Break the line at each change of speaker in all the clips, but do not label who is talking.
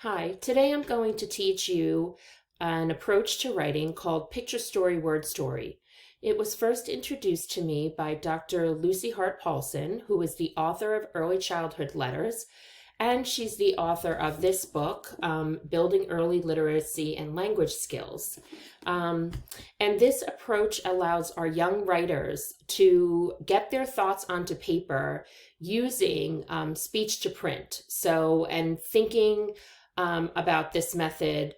Hi, today I'm going to teach you an approach to writing called Picture Story Word Story. It was first introduced to me by Dr. Lucy Hart Paulson, who is the author of Early Childhood Letters, and she's the author of this book, Building Early Literacy and Language Skills. And this approach allows our young writers to get their thoughts onto paper using speech to print. And thinking about this method,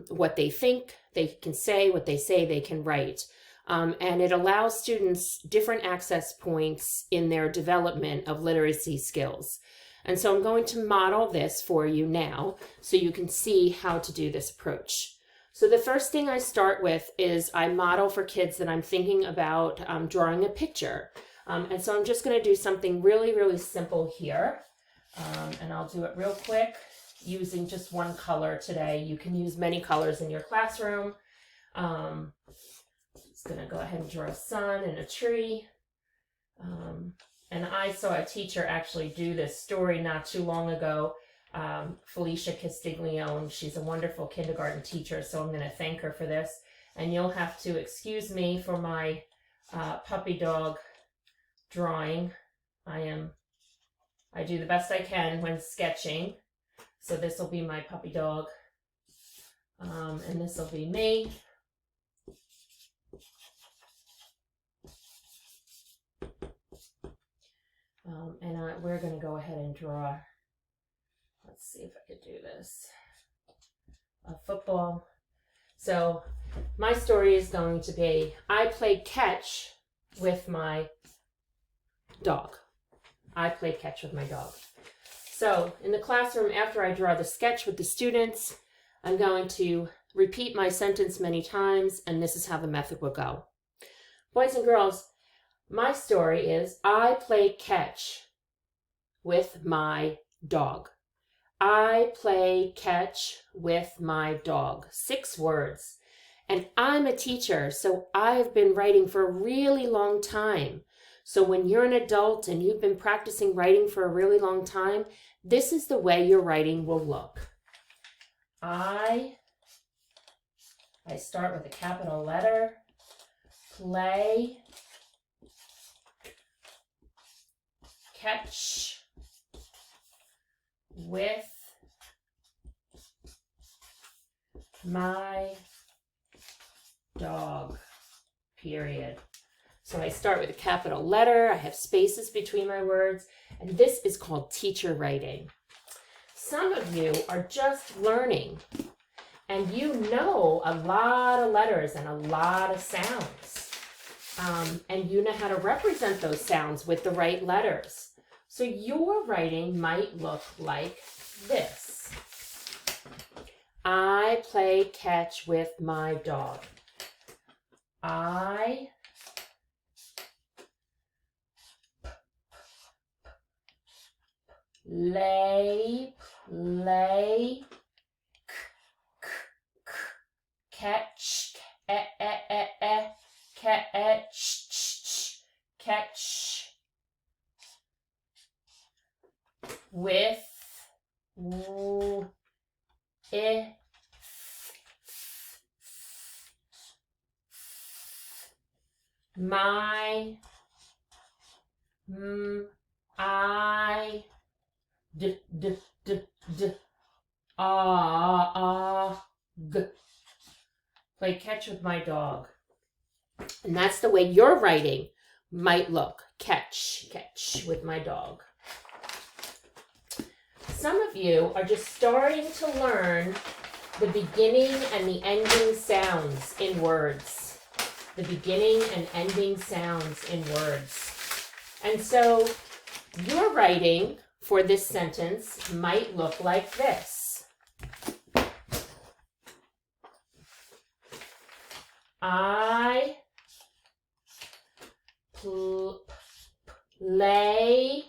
what they think they can say, what they say they can write. And it allows students different access points in their development of literacy skills. And so I'm going to model this for you now so you can see how to do this approach. So the first thing I start with is I model for kids that I'm thinking about drawing a picture. And so I'm just going to do something really, really simple here. And I'll do it real quick using just one color today. You can use many colors in your classroom. Just going to go ahead and draw a sun and a tree. And I saw a teacher actually do this story not too long ago, Felicia Castiglione. She's a wonderful kindergarten teacher, so I'm going to thank her for this. And you'll have to excuse me for my puppy dog drawing. I do the best I can when sketching. So this will be my puppy dog, and this will be me. We're going to go ahead and draw, let's see if I could do this, a football. So my story is going to be, I play catch with my dog. I play catch with my dog. So in the classroom, after I draw the sketch with the students, I'm going to repeat my sentence many times, and this is how the method will go. Boys and girls, my story is I play catch with my dog. I play catch with my dog. 6 words. And I'm a teacher, so I've been writing for a really long time. So when you're an adult and you've been practicing writing for a really long time, this is the way your writing will look. I start with a capital letter, play, catch with my dog, period. So I start with a capital letter, I have spaces between my words, and this is called teacher writing. Some of you are just learning, and you know a lot of letters and a lot of sounds. And you know how to represent those sounds with the right letters. So your writing might look like this. I play catch with my dog. I lay, catch, catch, with, my, I, g. Play catch with my dog. And that's the way your writing might look. Catch with my dog. Some of you are just starting to learn the beginning and the ending sounds in words. The beginning and ending sounds in words. And so your writing for this sentence might look like this. I play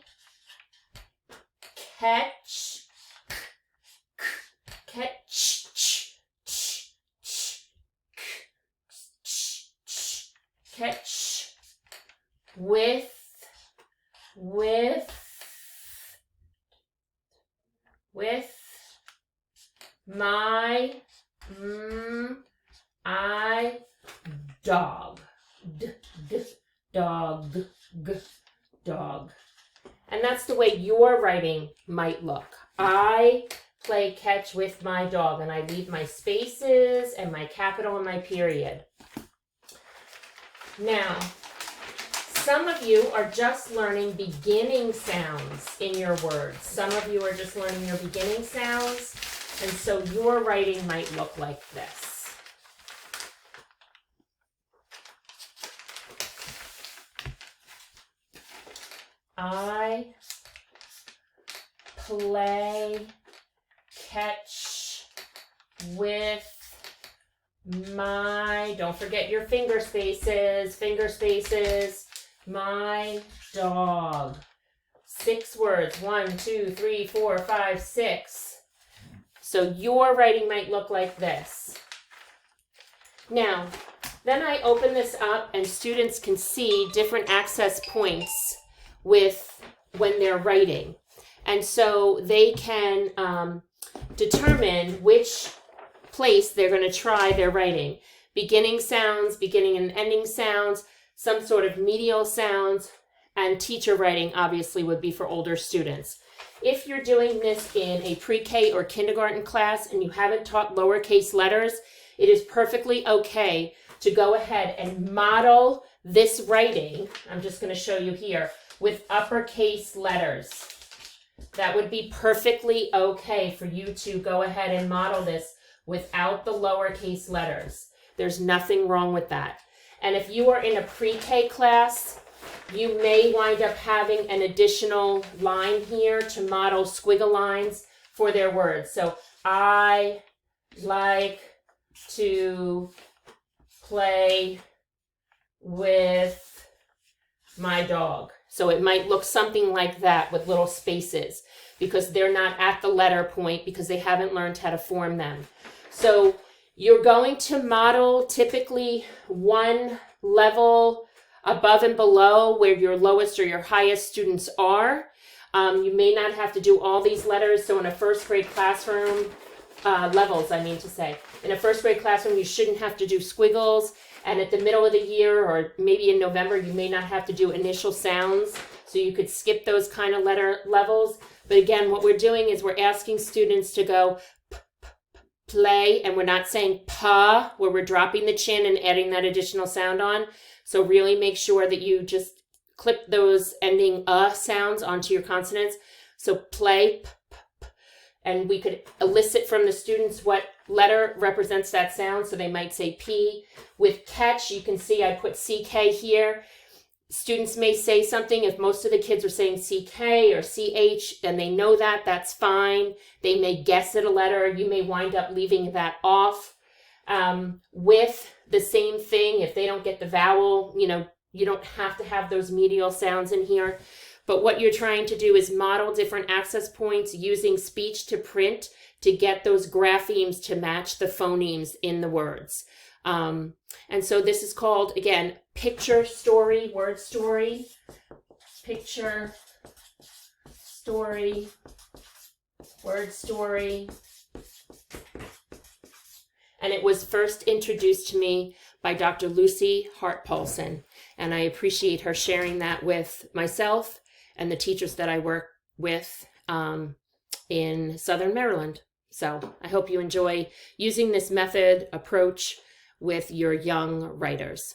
catch with my, I, dog, dog, dog. And that's the way your writing might look. I play catch with my dog, and I leave my spaces and my capital and my period. Now, some of you are just learning beginning sounds in your words. Some of you are just learning your beginning sounds, and so your writing might look like this. I play catch with my, don't forget your finger spaces, my dog. 6 words, 1, 2, 3, 4, 5, 6. So your writing might look like this. Now, then I open this up and students can see different access points with when they're writing. And so they can determine which place they're going to try their writing. Beginning sounds, beginning and ending sounds, some sort of medial sounds, and teacher writing obviously would be for older students. If you're doing this in a pre-K or kindergarten class and you haven't taught lowercase letters, it is perfectly okay to go ahead and model this writing. I'm just going to show you here with uppercase letters. That would be perfectly okay for you to go ahead and model this without the lowercase letters. There's nothing wrong with that. And if you are in a pre-K class, you may wind up having an additional line here to model squiggle lines for their words. So I like to play with my dog. So it might look something like that with little spaces because they're not at the letter point because they haven't learned how to form them. So you're going to model typically one level above and below where your lowest or your highest students are. You may not have to do all these letters. So in a first grade classroom, levels, I mean to say. In a first grade classroom, you shouldn't have to do squiggles. And at the middle of the year, or maybe in November, you may not have to do initial sounds. So you could skip those kind of letter levels. But again, what we're doing is we're asking students to go play, and we're not saying pa, where we're dropping the chin and adding that additional sound on. So really make sure that you just clip those ending sounds onto your consonants. So play, and we could elicit from the students what letter represents that sound. So they might say P. With catch, you can see I put CK here. Students may say something. If most of the kids are saying CK or CH, then they know that. That's fine. They may guess at a letter. You may wind up leaving that off. With the same thing, if they don't get the vowel, you don't have to have those medial sounds in here. But what you're trying to do is model different access points using speech to print to get those graphemes to match the phonemes in the words. And so this is called, again, picture story, word story, picture story, word story. And it was first introduced to me by Dr. Lucy Hart Paulson. And I appreciate her sharing that with myself and the teachers that I work with in Southern Maryland. So I hope you enjoy using this method approach with your young writers.